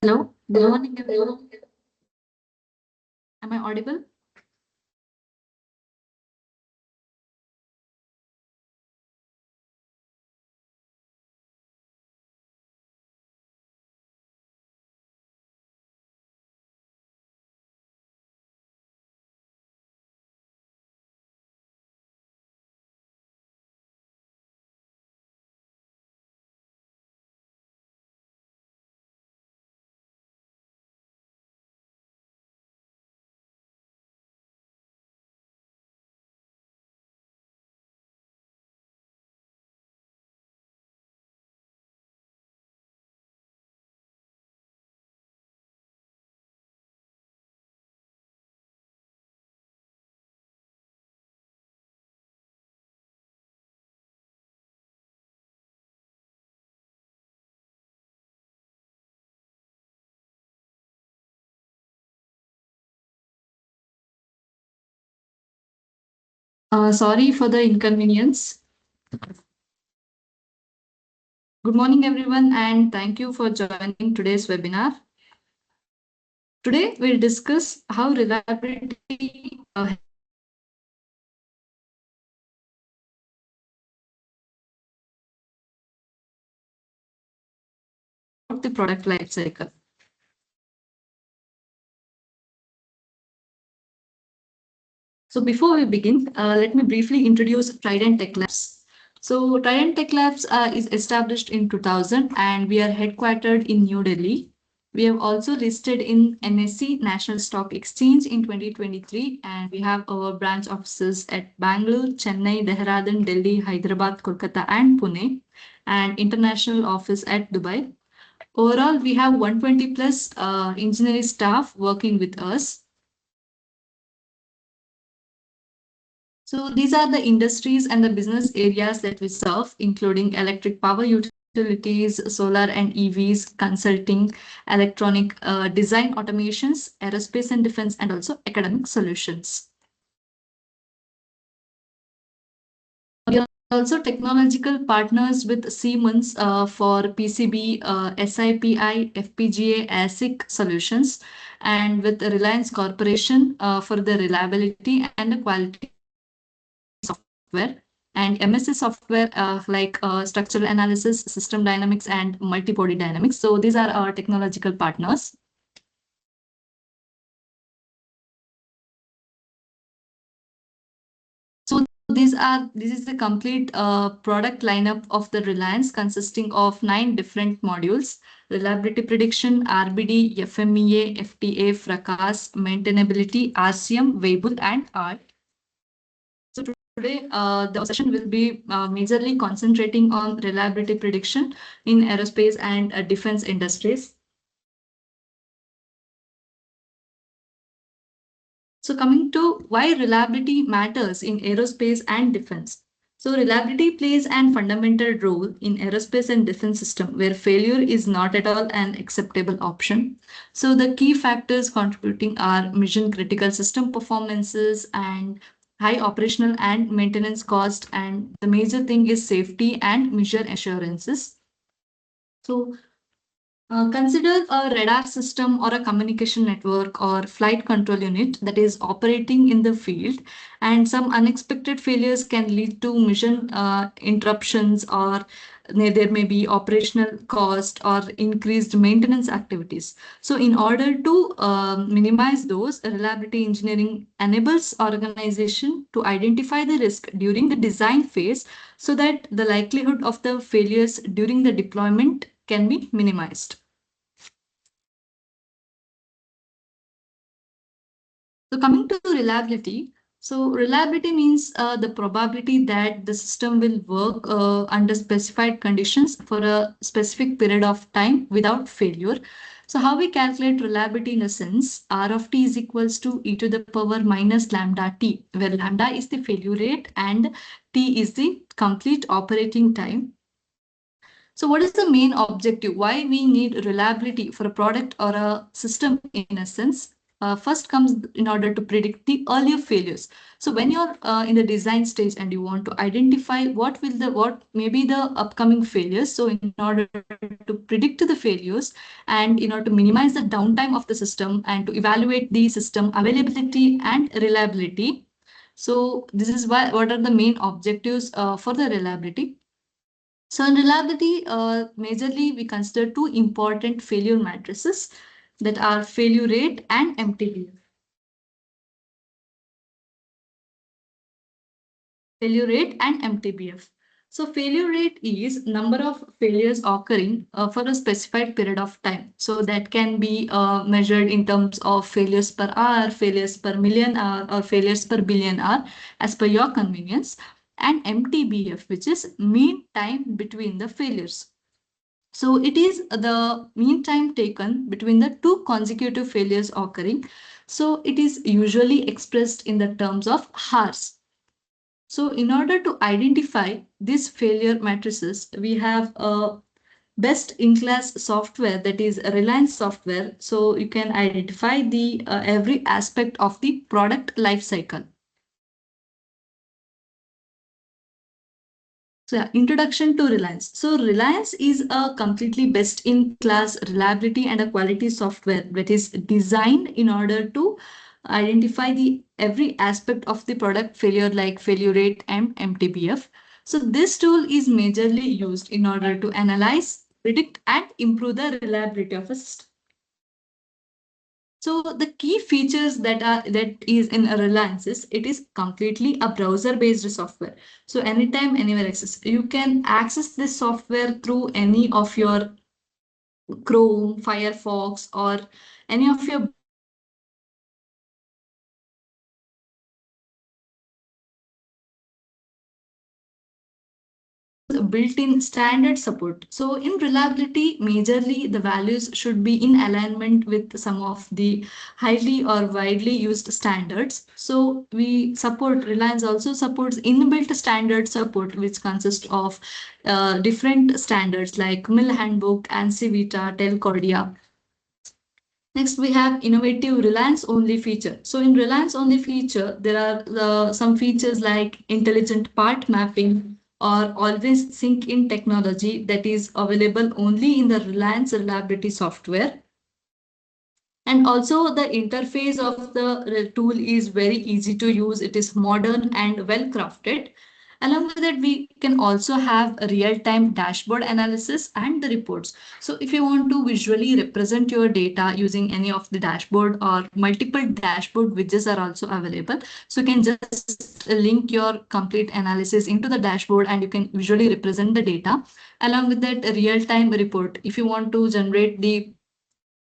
Hello, good morning everyone. Am I audible? Sorry for the inconvenience. Good morning everyone and thank you for joining today's webinar. Today we'll discuss how reliability the product life cycle. So before we begin, let me briefly introduce Trident Techlabs. So Trident Techlabs is established in 2000 and we are headquartered in New Delhi. We have also listed in NSE National Stock Exchange in 2023 and we have our branch offices at Bangalore, Chennai, Dehradun, Delhi, Hyderabad, Kolkata and Pune and international office at Dubai. Overall, we have 120 plus engineering staff working with us. So these are the industries and the business areas that we serve, including electric power utilities, solar and EVs, consulting, electronic design automations, aerospace and defense, and also academic solutions. We are also technological partners with Siemens for PCB, SIPI, FPGA, ASIC solutions, and with Relyence Corporation for the reliability and the quality software, and MSc software like structural analysis, system dynamics, and multi-body dynamics. So these are our technological partners. So this is the complete product lineup of the Relyence, consisting of 9 different modules: reliability prediction, RBD, FMEA, FTA, FRACAS, maintainability, RCM, Weibull, and ART. So today, the session will be majorly concentrating on reliability prediction in aerospace and defense industries. So coming to why reliability matters in aerospace and defense. So reliability plays an fundamental role in aerospace and defense system where failure is not at all an acceptable option. So the key factors contributing are mission critical system performances and high operational and maintenance cost, and the major thing is safety and mission assurances. So consider a radar system or a communication network or flight control unit that is operating in the field, and some unexpected failures can lead to mission interruptions, or there may be operational cost or increased maintenance activities. So in order to minimize those, reliability engineering enables organization to identify the risk during the design phase so that the likelihood of the failures during the deployment can be minimized. So coming to reliability, so reliability means the probability that the system will work under specified conditions for a specific period of time without failure. So how we calculate reliability in a sense, R of t is equals to e to the power minus lambda t, where lambda is the failure rate and t is the complete operating time. So what is the main objective? Why we need reliability for a product or a system in a sense? first comes in order to predict the earlier failures. So when you're in the design stage and you want to identify what may be the upcoming failures, so in order to predict the failures and in order to minimize the downtime of the system and to evaluate the system availability and reliability. So this is why what are the main objectives for the reliability. So in reliability, majorly we consider two important failure matrices that are failure rate and MTBF. Failure rate and MTBF. So failure rate is number of failures occurring for a specified period of time. So that can be measured in terms of failures per hour, failures per million hour, or failures per billion hour as per your convenience. And MTBF, which is mean time between the failures. So it is the mean time taken between the two consecutive failures occurring. So it is usually expressed in the terms of hours. So in order to identify these failure matrices, we have a best-in-class software, that is Relyence software. So you can identify the every aspect of the product life cycle. So yeah, introduction to Relyence. So Relyence is a completely best-in-class reliability and a quality software that is designed in order to identify the every aspect of the product failure like failure rate and MTBF. So this tool is majorly used in order to analyze, predict, and improve the reliability of a system. So the key features that is in a Reliance is it is completely a browser-based software. So anytime, anywhere access. You can access this software through any of your Chrome, Firefox, or any of your built-in standard support. So in reliability, majorly the values should be in alignment with some of the highly or widely used standards. So we support, Reliance also supports inbuilt standard support, which consists of different standards like Mill Handbook, ANSI Vita, Telcordia. Next, we have innovative Reliance only feature. So in Reliance only feature, there are some features like intelligent part mapping or always sync in technology that is available only in the Reliance reliability software. And also the interface of the tool is very easy to use. It is modern and well crafted. Along with that, we can also have a real-time dashboard analysis and the reports. So if you want to visually represent your data using any of the dashboard or multiple dashboard widgets are also available. So you can just link your complete analysis into the dashboard and you can visually represent the data. Along with that, a real-time report. If you want to generate the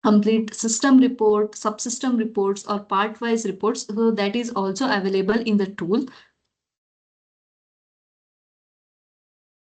complete system report, subsystem reports, or part-wise reports, so that is also available in the tool.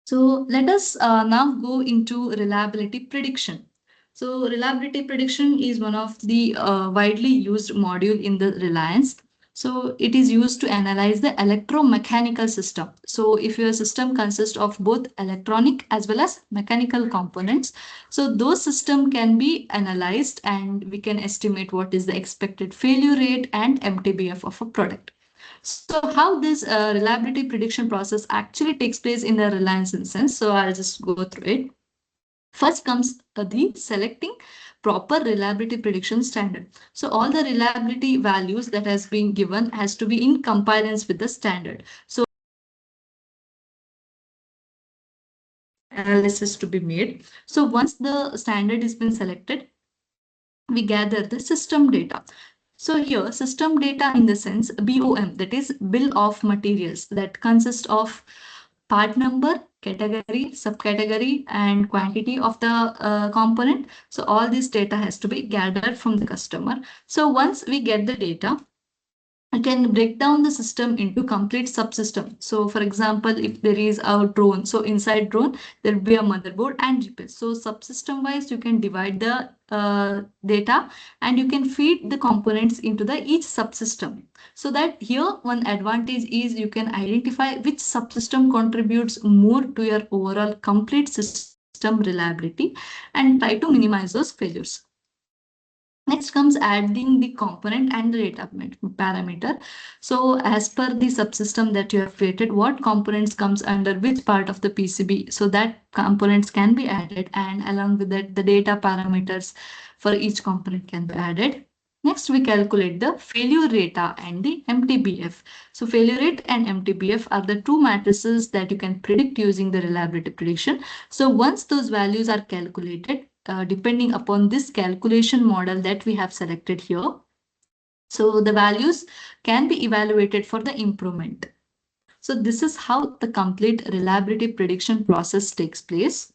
So let us now go into reliability prediction. So reliability prediction is one of the widely used module in the Reliance. So it is used to analyze the electromechanical system. So if your system consists of both electronic as well as mechanical components, so those system can be analyzed and we can estimate what is the expected failure rate and MTBF of a product. So how this reliability prediction process actually takes place in the Reliance instance. So I'll just go through it. First comes the selecting proper reliability prediction standard. So all the reliability values that has been given has to be in compliance with the standard. So analysis to be made. So once the standard has been selected, we gather the system data. So here system data in the sense BOM, that is bill of materials, that consists of part number, category, subcategory, and quantity of the component. So all this data has to be gathered from the customer. So once we get the data, I can break down the system into complete subsystem. So for example, if there is a drone, so inside drone, there will be a motherboard and GPS. So subsystem wise, you can divide the data and you can feed the components into the each subsystem. So that here one advantage is you can identify which subsystem contributes more to your overall complete system reliability and try to minimize those failures. Next, Next comes adding the component and the data parameter. So as per the subsystem that you have created, what components comes under which part of the PCB. So that components can be added, and along with that, the data parameters for each component can be added. Next, we calculate the failure rate and the MTBF. So failure rate and MTBF are the two matrices that you can predict using the reliability prediction. So once those values are calculated, depending upon this calculation model that we have selected here, so the values can be evaluated for the improvement. So this is how the complete reliability prediction process takes place.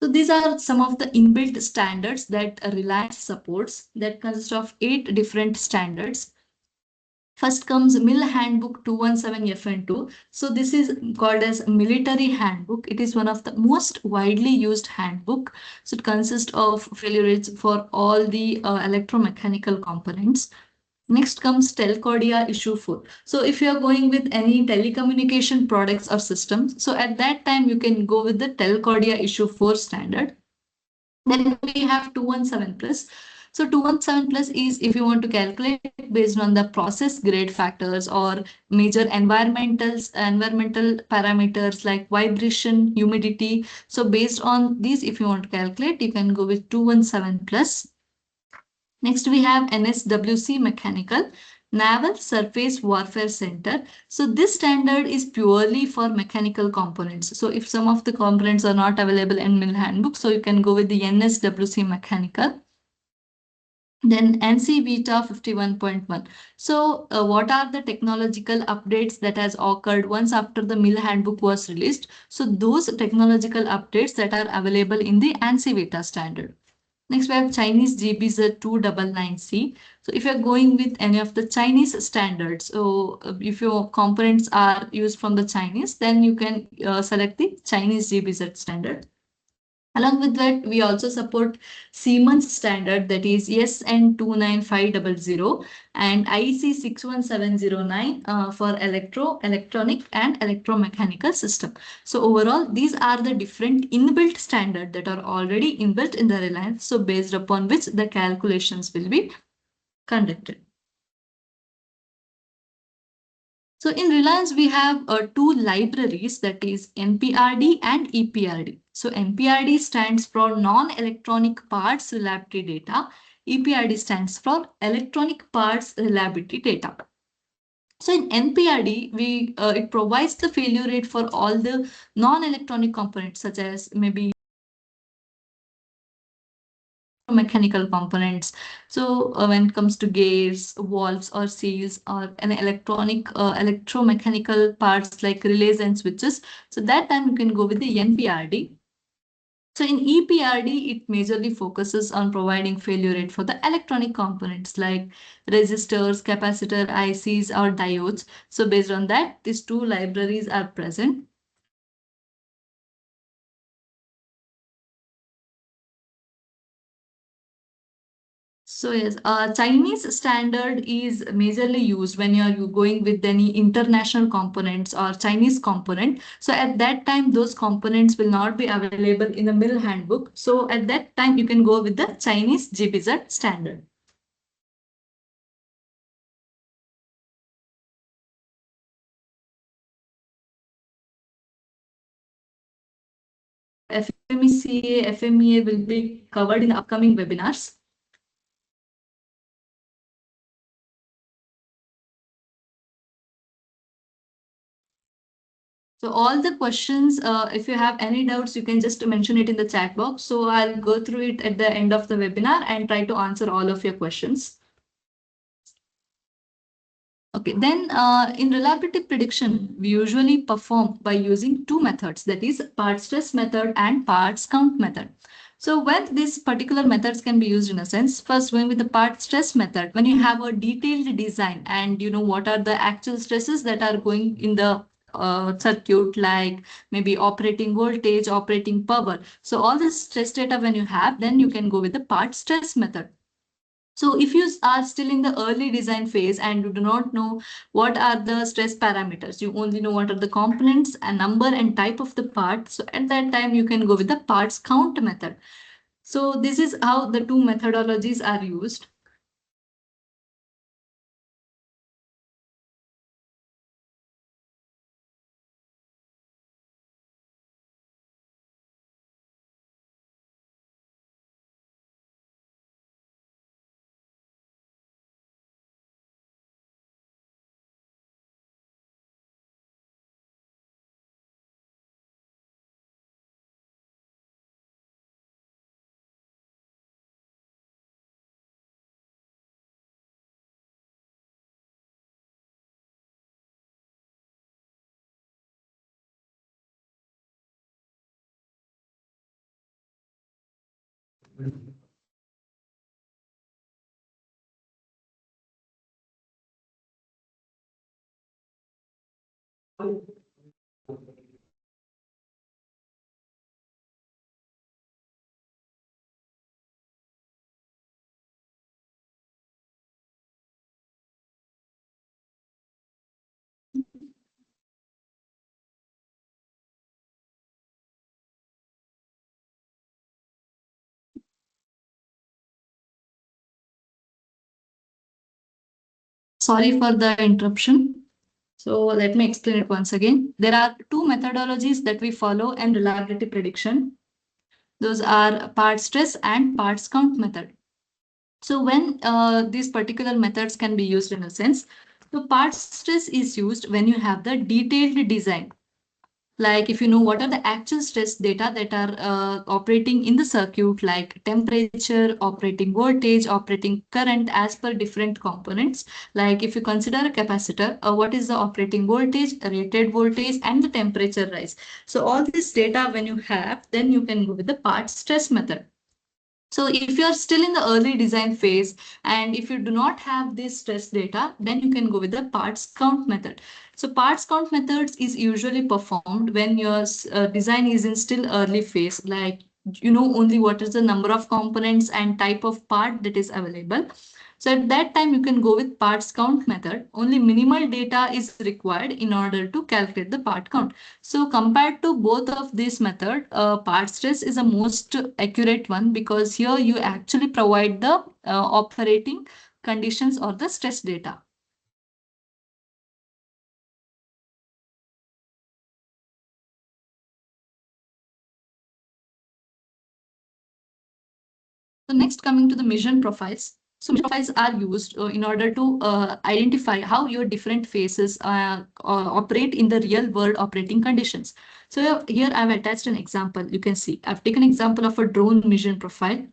So these are some of the inbuilt standards that Reliance supports, that consist of 8 different standards. First comes Mill Handbook 217FN2. So this is called as Military Handbook. It is one of the most widely used handbook. So it consists of failure rates for all the electromechanical components. Next comes Telcordia issue 4. So if you are going with any telecommunication products or systems, so at that time you can go with the Telcordia issue 4 standard. Then we have 217 plus. So 217 plus is if you want to calculate based on the process grade factors or major environmental parameters like vibration, humidity. So based on these, if you want to calculate, you can go with 217 plus. Next, we have NSWC Mechanical, Naval Surface Warfare Center. So this standard is purely for mechanical components. So if some of the components are not available in Mill Handbook, so you can go with the NSWC Mechanical. Then NC Beta 51.1. So what are the technological updates that has occurred once after the Mill Handbook was released? So those technological updates that are available in the ANSI Beta standard. Next, we have Chinese GBZ299C. So if you're going with any of the Chinese standards, so if your components are used from the Chinese, then you can select the Chinese GBZ standard. Along with that, we also support Siemens standard, that is SN29500 and IEC 61709 for electronic and electromechanical system. So overall, these are the different inbuilt standards that are already inbuilt in the Reliance. So based upon which the calculations will be conducted. So in Reliance, we have two libraries, that is NPRD and EPRD. So NPRD stands for Non-Electronic Parts Reliability Data. EPRD stands for Electronic Parts Reliability Data. So in NPRD, it provides the failure rate for all the non-electronic components, such as maybe mechanical components. So when it comes to gears, valves or seals or an electromechanical parts like relays and switches, so that time you can go with the NPRD. So in EPRD, it majorly focuses on providing failure rate for the electronic components like resistors, capacitor, ICs or diodes. So based on that, these two libraries are present. So yes, Chinese standard is majorly used when you're going with any international components or Chinese component. So at that time, those components will not be available in the mill handbook. So at that time, you can go with the Chinese GBZ standard. FMECA, FMEA will be covered in the upcoming webinars. So all the questions, if you have any doubts, you can just mention it in the chat box. So I'll go through it at the end of the webinar and try to answer all of your questions. Okay, then in reliability prediction, we usually perform by using two methods, that is part stress method and parts count method. So when these particular methods can be used in a sense, first going with the part stress method, when you have a detailed design and you know what are the actual stresses that are going in the circuit, like maybe operating voltage, operating power. So all this stress data when you have, then you can go with the part stress method. So if you are still in the early design phase and you do not know what are the stress parameters, you only know what are the components and number and type of the part. So at that time, you can go with the parts count method. So this is how the two methodologies are used. Sorry for the interruption. So let me explain it once again. There are two methodologies that we follow in reliability prediction. Those are part stress and parts count method. So when these particular methods can be used in a sense, so part stress is used when you have the detailed design. Like if you know what are the actual stress data that are operating in the circuit, like temperature, operating voltage, operating current as per different components. Like if you consider a capacitor, what is the operating voltage, rated voltage, and the temperature rise. So all this data when you have, then you can go with the part stress method. So if you are still in the early design phase and if you do not have this stress data, then you can go with the parts count method. So parts count methods is usually performed when your design is in still early phase, like you know only what is the number of components and type of part that is available. So at that time you can go with parts count method. Only minimal data is required in order to calculate the part count. So compared to both of these method, part stress is the most accurate one because here you actually provide the operating conditions or the stress data. So next coming to the mission profiles. So mission profiles are used in order to identify how your different phases operate in the real world operating conditions. So here I've attached an example. You can see I've taken example of a drone mission profile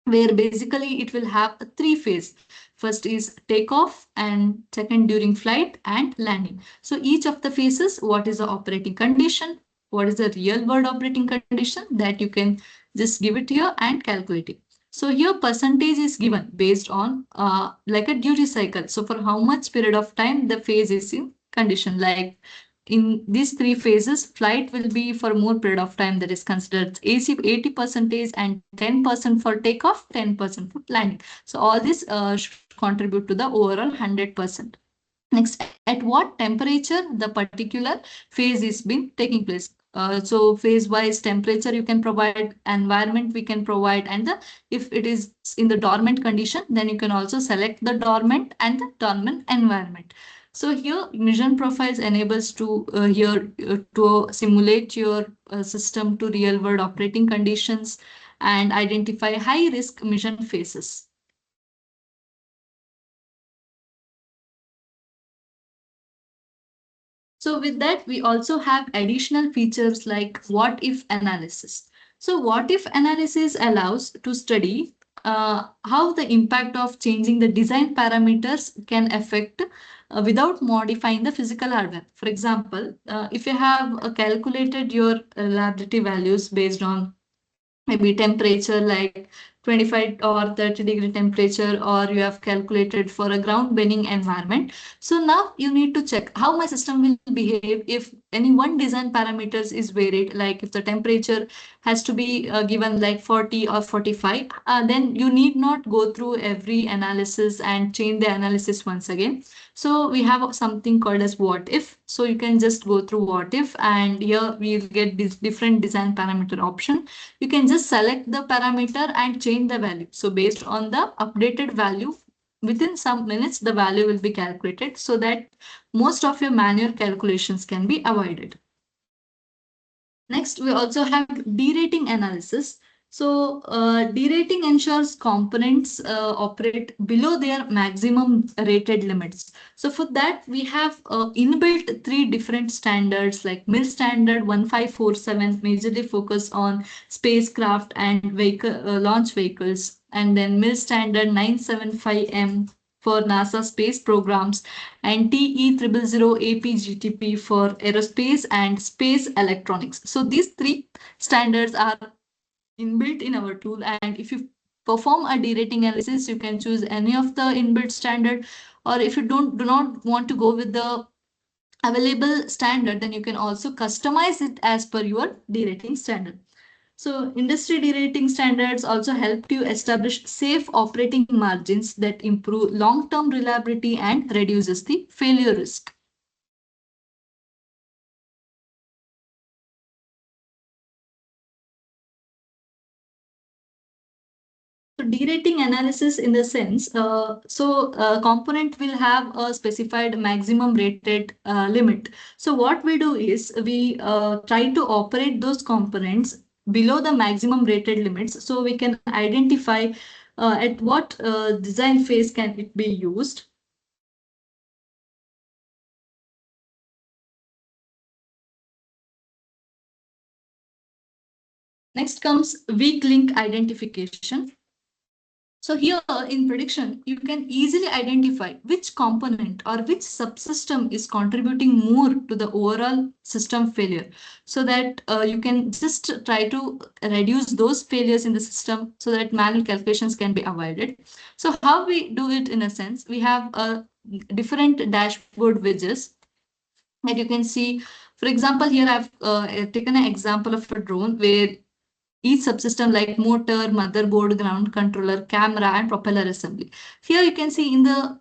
where basically it will have a three phase. First is takeoff and second during flight and landing. So each of the phases, what is the operating condition, what is the real world operating condition that you can just give it here and calculate it. So here percentage is given based on like a duty cycle. So for how much period of time the phase is in condition, like in these three phases, flight will be for more period of time, that is considered AC 80% and 10% for takeoff, 10% for landing. So all this should contribute to the overall 100%. Next, at what temperature the particular phase is been taking place. So phase wise temperature you can provide, environment we can provide, and if it is in the dormant condition, then you can also select the dormant and the dormant environment. So here mission profiles enables to here to simulate your system to real world operating conditions and identify high risk mission phases. So with that, we also have additional features like what if analysis. So what if analysis allows to study how the impact of changing the design parameters can affect without modifying the physical hardware. For example, if you have calculated your reliability values based on maybe temperature like 25 or 30-degree temperature, or you have calculated for a ground bending environment. So now you need to check how my system will behave if any one design parameters is varied, like if the temperature has to be given like 40 or 45, then you need not go through every analysis and change the analysis once again. So we have something called as what if. So you can just go through what if, and here we'll get this different design parameter option. You can just select the parameter and change the value. So based on the updated value, within some minutes, the value will be calculated so that most of your manual calculations can be avoided. Next, we also have derating analysis. So, derating ensures components operate below their maximum rated limits. So, for that, we have inbuilt three different standards like MIL standard 1547, majorly focus on spacecraft and vehicle launch vehicles, and then MIL standard 975M for NASA space programs, and TE000 APGTP for aerospace and space electronics. So these three standards are inbuilt in our tool, and if you perform a derating analysis, you can choose any of the inbuilt standard, or if you do not want to go with the available standard, then you can also customize it as per your derating standard. So industry derating standards also help you establish safe operating margins that improve long-term reliability and reduces the failure risk. So derating analysis in the sense, a component will have a specified maximum rated limit. So what we do is we try to operate those components below the maximum rated limits, so we can identify at what design phase can it be used. Next comes weak link identification. So here in prediction, you can easily identify which component or which subsystem is contributing more to the overall system failure, so that you can just try to reduce those failures in the system so that manual calculations can be avoided. So how we do it in a sense, we have a different dashboard widgets that you can see. For example, here I've taken an example of a drone where each subsystem like motor, motherboard, ground controller, camera, and propeller assembly. Here you can see in the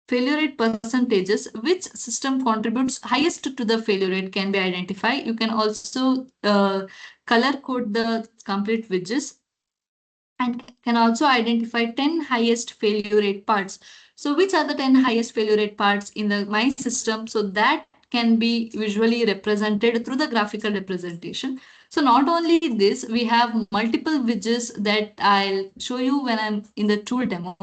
failure rate percentages, which system contributes highest to the failure rate can be identified. You can also color code the complete widgets and can also identify 10 highest failure rate parts. So which are the 10 highest failure rate parts in the my system? So that can be visually represented through the graphical representation. So not only this, we have multiple widgets that I'll show you when I'm in the tool demo.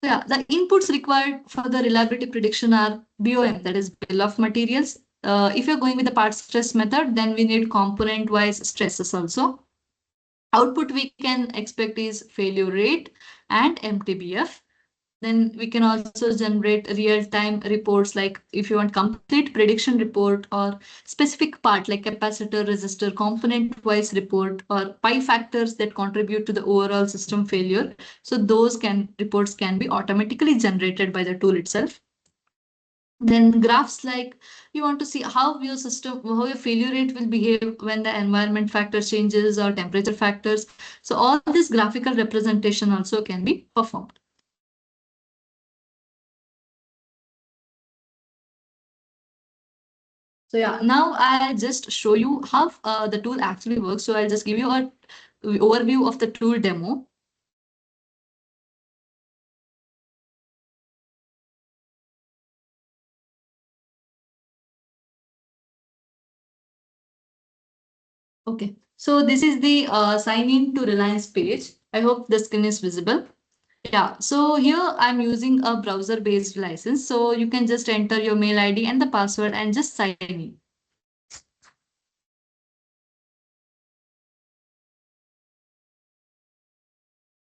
Yeah, the inputs required for the reliability prediction are BOM, that is bill of materials. If you're going with the part stress method, then we need component-wise stresses also. Output we can expect is failure rate and MTBF. Then we can also generate real-time reports, like if you want complete prediction report or specific part like capacitor, resistor, component-wise report, or pi factors that contribute to the overall system failure. So those reports can be automatically generated by the tool itself. Then graphs, like you want to see how your system, how your failure rate will behave when the environment factor changes or temperature factors. So all this graphical representation also can be performed. So yeah, now I'll just show you how the tool actually works. So I'll just give you a overview of the tool demo. Okay, so this is the sign in to Relyence page. I hope the screen is visible. Yeah, so here I'm using a browser-based license. So you can just enter your mail ID and the password and just sign in.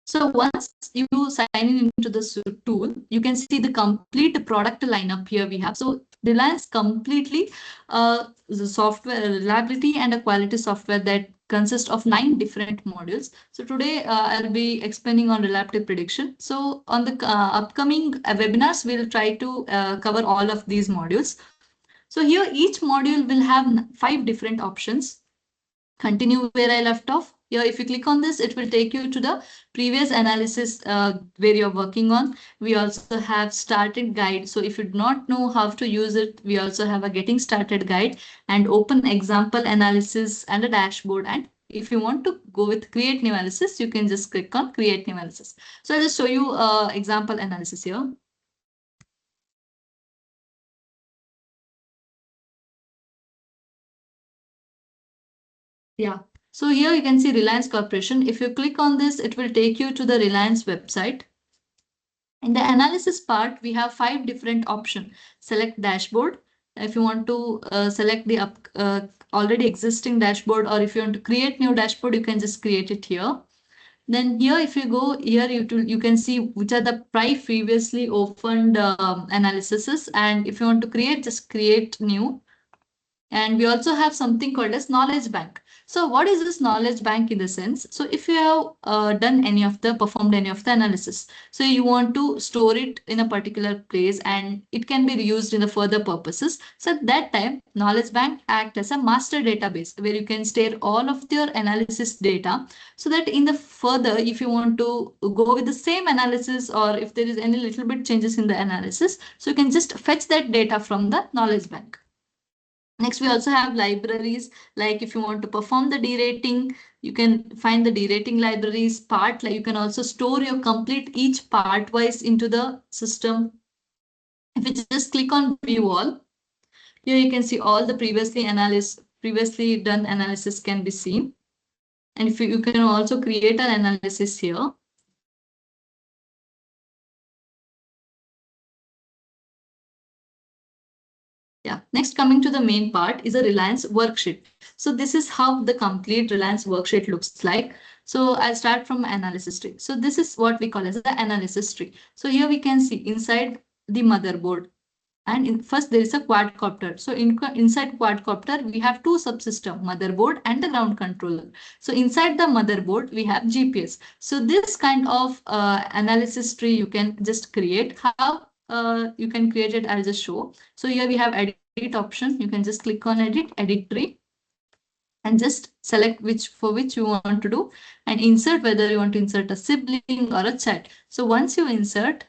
So once you sign in into the tool, you can see the complete product lineup here we have. So Relyence completely the software reliability and a quality software that consists of 9 different modules. So today I'll be explaining on reliability prediction. So on the upcoming webinars, we'll try to cover all of these modules. So here each module will have 5 different options. Continue where I left off. Here, if you click on this, it will take you to the previous analysis where you're working on. We also have started guide. So if you do not know how to use it, we also have a getting started guide and open example analysis and a dashboard. And if you want to go with create new analysis, you can just click on create new analysis. So I'll just show you example analysis here. Yeah. So here you can see Reliance Corporation. If you click on this, it will take you to the Reliance website. In the analysis part, we have 5 different options. Select dashboard. If you want to select the already existing dashboard, or if you want to create new dashboard, you can just create it here. Then here, if you go here, you can see which are the previously opened analyses. And if you want to create, just create new. And we also have something called as knowledge bank. So what is this knowledge bank in the sense? So if you have performed any of the analysis, so you want to store it in a particular place and it can be reused in the further purposes. So at that time, knowledge bank act as a master database where you can store all of your analysis data so that in the further, if you want to go with the same analysis or if there is any little bit changes in the analysis, so you can just fetch that data from the knowledge bank. Next, we also have libraries, like if you want to perform the derating, you can find the derating libraries part, like you can also store your complete each part wise into the system. If you just click on view all, here you can see all the previously done analysis can be seen. And if you can also create an analysis here. Yeah, next coming to the main part is a Relyence worksheet. So this is how the complete Relyence worksheet looks like. So I'll start from analysis tree. So this is what we call as the analysis tree. So here we can see inside the motherboard. And first there is a quadcopter. So inside quadcopter, we have 2 subsystems, motherboard and the ground controller. So inside the motherboard, we have GPS. So this kind of analysis tree you can just create. How you can create it, I'll just show. So here we have edit option. You can just click on edit tree, and just select which you want to do and insert whether you want to insert a sibling or a chat. So once you insert,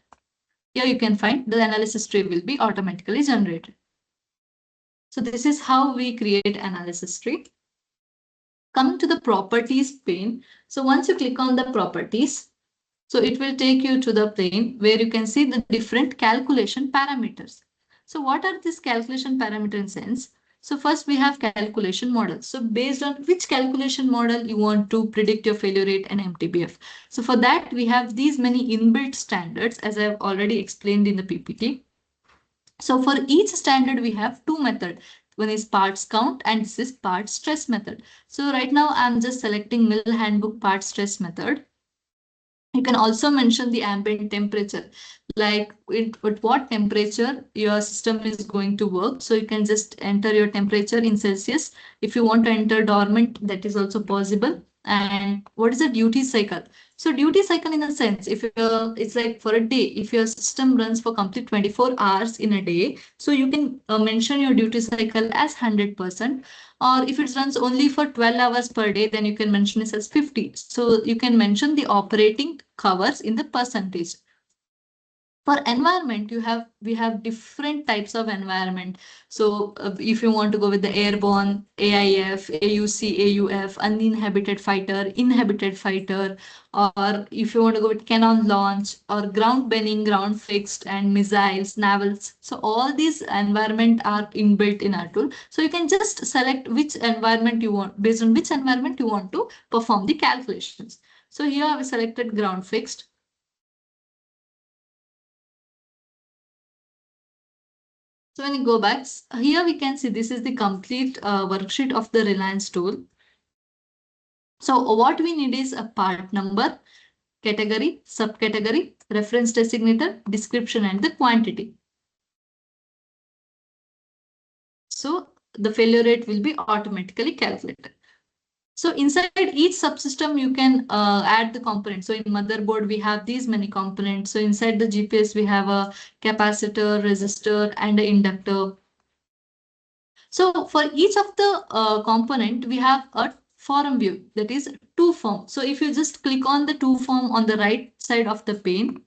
here you can find the analysis tree will be automatically generated. So this is how we create analysis tree. Coming to the properties pane. So once you click on the properties, so it will take you to the pane where you can see the different calculation parameters. So what are these calculation parameters in sense? So first we have calculation model. So based on which calculation model you want to predict your failure rate and MTBF. So for that we have these many inbuilt standards as I've already explained in the PPT. So for each standard we have 2 methods. One is parts count and this is part stress method. So right now I'm just selecting mill handbook part stress method. You can also mention the ambient temperature, like at what temperature your system is going to work. So you can just enter your temperature in Celsius. If you want to enter dormant, that is also possible. And what is the duty cycle? So duty cycle in a sense, if it's like for a day, if your system runs for complete 24 hours in a day, so you can mention your duty cycle as 100%. Or if it runs only for 12 hours per day, then you can mention it as 50. So you can mention the operating hours in the percentage. For environment, we have different types of environment. So if you want to go with the airborne, AIF, AUC, AUF, uninhabited fighter, inhabited fighter, or if you want to go with cannon launch or ground bending, ground fixed, and missiles, navals. So all these environment are inbuilt in our tool. So you can just select which environment you want, based on which environment you want to perform the calculations. So here I've selected ground fixed. So when you go back, here we can see this is the complete worksheet of the Relyence tool. So what we need is a part number, category, subcategory, reference designator, description, and the quantity. So the failure rate will be automatically calculated. So inside each subsystem, you can add the components. So in motherboard, we have these many components. So inside the GPS, we have a capacitor, resistor, and an inductor. So for each of the component, we have a form view, that is to form. So if you just click on the to form on the right side of the pane,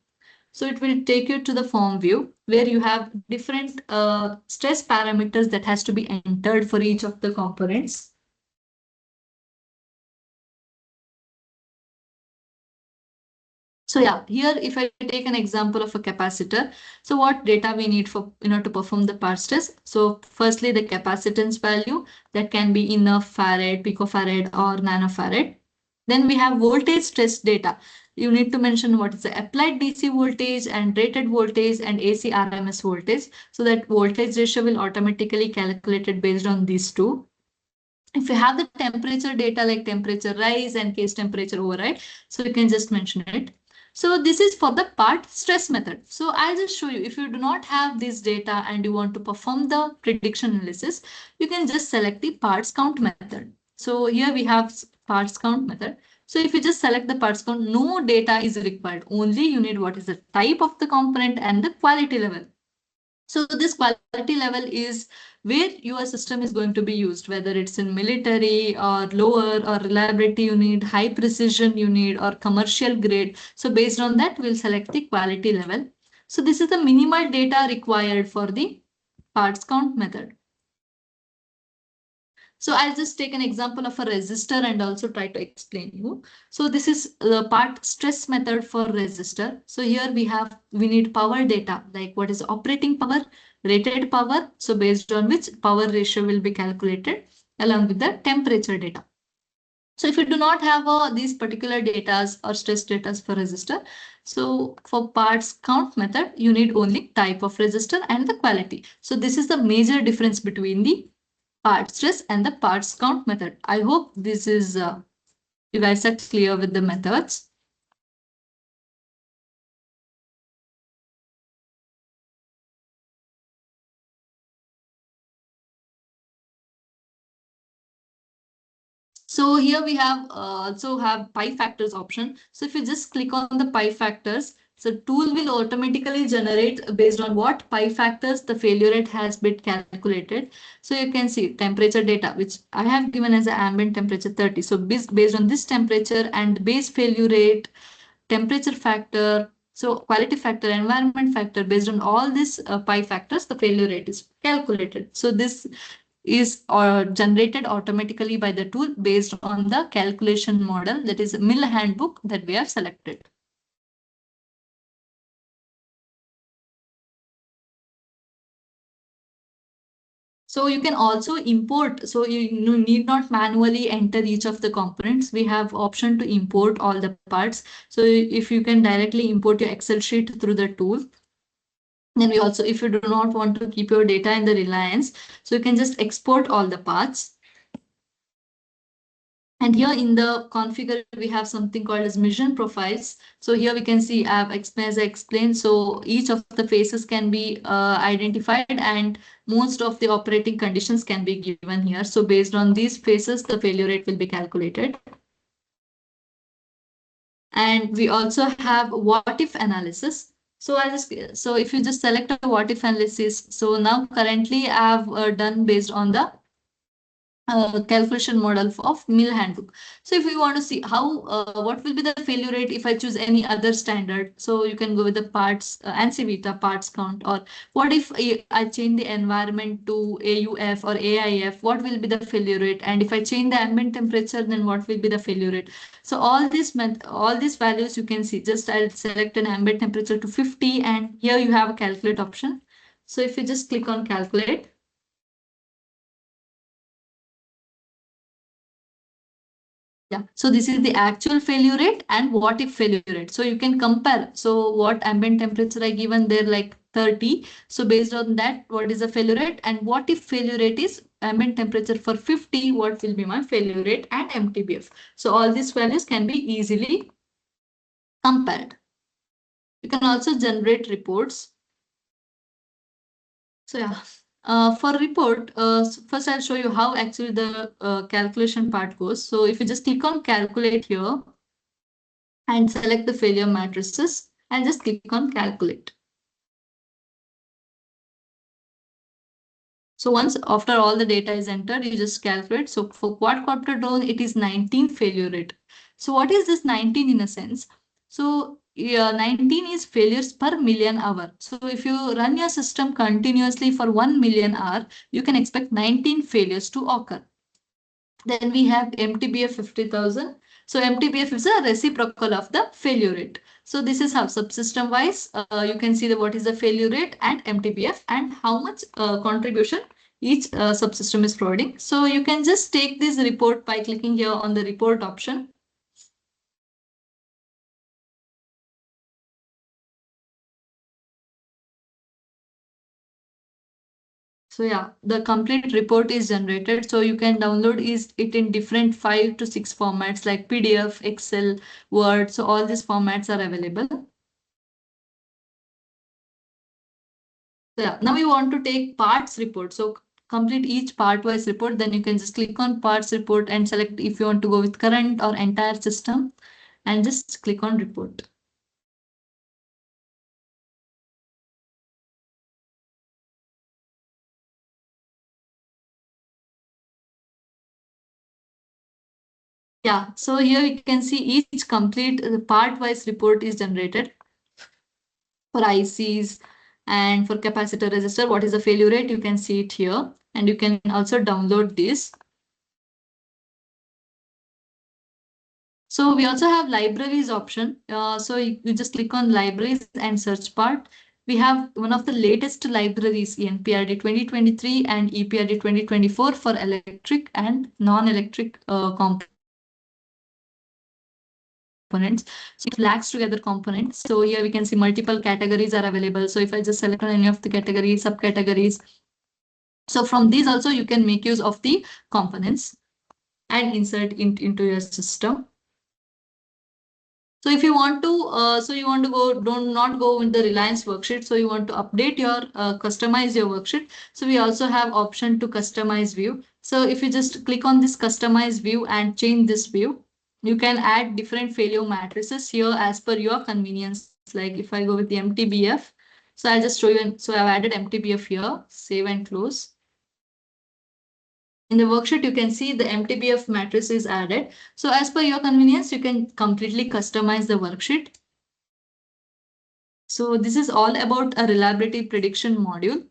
so it will take you to the form view where you have different stress parameters that has to be entered for each of the components. So yeah, here if I take an example of a capacitor, so what data we need for to perform the part stress. So firstly, the capacitance value that can be in a farad, picofarad, or nanofarad. Then we have voltage stress data. You need to mention what is the applied DC voltage and rated voltage and AC RMS voltage. So that voltage ratio will automatically calculated based on these two. If you have the temperature data like temperature rise and case temperature override, so you can just mention it. So this is for the part stress method. So I'll just show you, if you do not have this data and you want to perform the prediction analysis, you can just select the parts count method. So here we have parts count method. So if you just select the parts count, no data is required. Only you need what is the type of the component and the quality level. So this quality level is where your system is going to be used, whether it's in military or lower or reliability you need, high precision you need, or commercial grade. So based on that, we'll select the quality level. So this is the minimal data required for the parts count method. So I'll just take an example of a resistor and also try to explain you. So this is the part stress method for resistor. So here we need power data, like what is operating power, rated power. So based on which power ratio will be calculated along with the temperature data. So if you do not have these particular data or stress data for resistor, so for parts count method, you need only type of resistor and the quality. So this is the major difference between the part stress and the parts count method. I hope this is you guys are clear with the methods. So here we have also have pi factors option. So if you just click on the pi factors, so tool will automatically generate based on what pi factors the failure rate has been calculated. So you can see temperature data, which I have given as an ambient temperature 30. So based on this temperature and base failure rate, temperature factor, so quality factor, environment factor, based on all these pi factors, the failure rate is calculated. So this is generated automatically by the tool based on the calculation model, that is mill handbook that we have selected. So you can also import, so you need not manually enter each of the components. We have option to import all the parts. So if you can directly import your Excel sheet through the tool. Then we also, if you do not want to keep your data in the Relyence, so you can just export all the parts. And here in the configure, we have something called as mission profiles. So here we can see, as I explained, so each of the phases can be identified and most of the operating conditions can be given here. So based on these phases, the failure rate will be calculated. And we also have what if analysis. So so if you just select a what if analysis, so now currently I have done based on the calculation model of mill handbook. So if you want to see how what will be the failure rate if I choose any other standard, so you can go with the parts ANSI Vita parts count, or what if I change the environment to AUF or AIF, what will be the failure rate, and if I change the ambient temperature, then what will be the failure rate. So all these values you can see. Just I'll select an ambient temperature to 50, and here you have a calculate option. So if you just click on calculate, yeah, so this is the actual failure rate and what if failure rate. So you can compare. So what ambient temperature I given there, like 30. So based on that, what is the failure rate, and what if failure rate is ambient temperature for 50, what will be my failure rate and MTBF. So all these values can be easily compared. You can also generate reports. So yeah, For report, first I'll show you how actually the calculation part goes. So if you just click on calculate here and select the failure matrices and just click on calculate. So once after all the data is entered, you just calculate. So for quadcopter drone, it is 19 failure rate. So what is this 19 in a sense? So 19 is failures per million hour. So if you run your system continuously for 1 million hour, you can expect 19 failures to occur. Then we have MTBF 50,000. So MTBF is a reciprocal of the failure rate. So this is how subsystem wise you can see the what is the failure rate and MTBF and how much contribution each subsystem is providing. So you can just take this report by clicking here on the report option. So yeah, the complete report is generated. So you can download it in different 5 to 6 formats like PDF, Excel, Word. So all these formats are available. So yeah, now you want to take parts report. So complete each part wise report. Then you can just click on parts report and select if you want to go with current or entire system and just click on report. Yeah, so here you can see each complete part wise report is generated for ICs and for capacitor resistor. What is the failure rate? You can see it here and you can also download this. So we also have libraries option. So you just click on libraries and search part. We have one of the latest libraries, NPRD 2023 and EPRD 2024 for electric and non-electric components. So it lacks together components. So here we can see multiple categories are available. So if I just select on any of the categories, subcategories, so from these also you can make use of the components and insert into your system. So if you want to, you want to go, don't not go in the Relyence worksheet. So you want to update your, customize your worksheet. So we also have option to customize view. So if you just click on this customize view and change this view, you can add different failure matrices here as per your convenience. Like if I go with the MTBF, so I'll just show you. So I've added MTBF here, save and close. In the worksheet, you can see the MTBF matrix is added. So as per your convenience, you can completely customize the worksheet. So this is all about a reliability prediction module.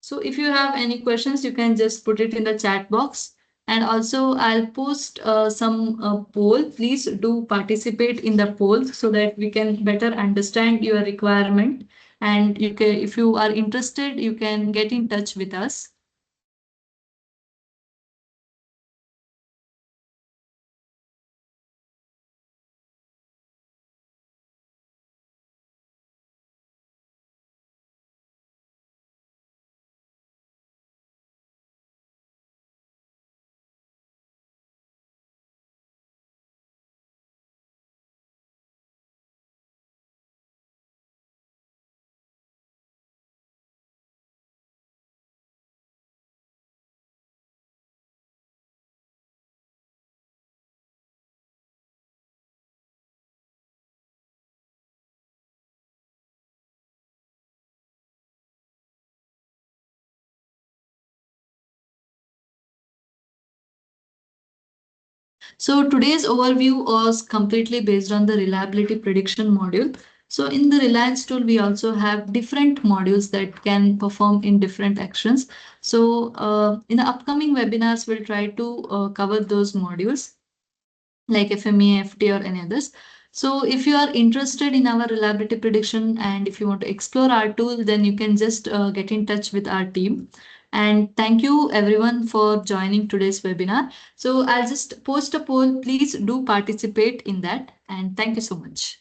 So if you have any questions, you can just put it in the chat box. And also I'll post some poll. Please do participate in the poll so that we can better understand your requirement. And you can, if you are interested, you can get in touch with us. So today's overview was completely based on the reliability prediction module. So in the Reliance tool, we also have different modules that can perform in different actions. So in the upcoming webinars, we'll try to cover those modules like FME, FT or any others. So if you are interested in our reliability prediction and if you want to explore our tool, then you can just get in touch with our team. And thank you everyone for joining today's webinar. So I'll just post a poll. Please do participate in that. And thank you so much.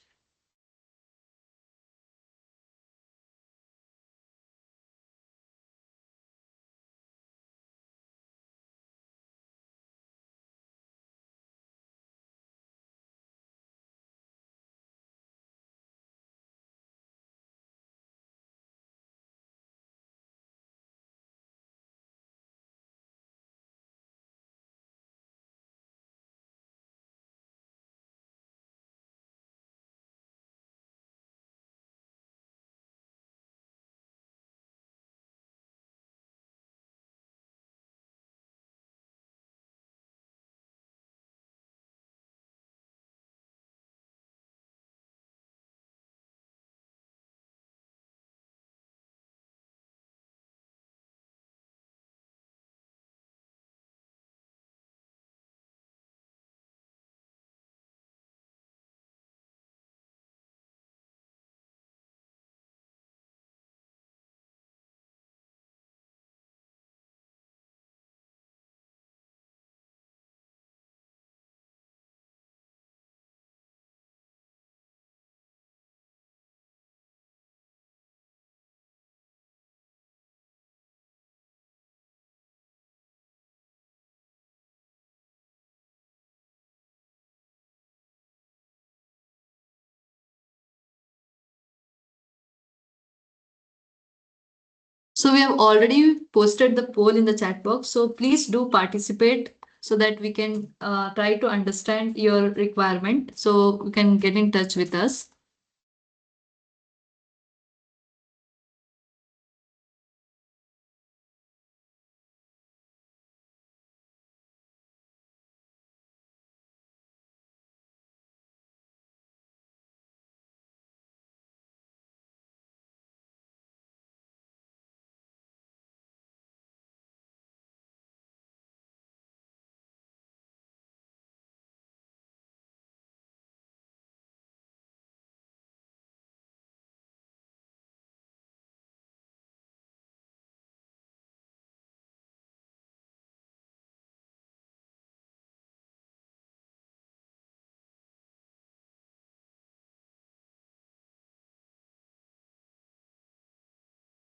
So we have already posted the poll in the chat box. So please do participate so that we can try to understand your requirement. So you can get in touch with us.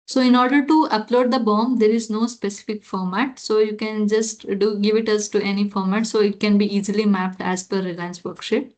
So in order to upload the bomb, there is no specific format. So you can just do give it us to any format. So it can be easily mapped as per Reliance worksheet.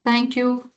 Thank you.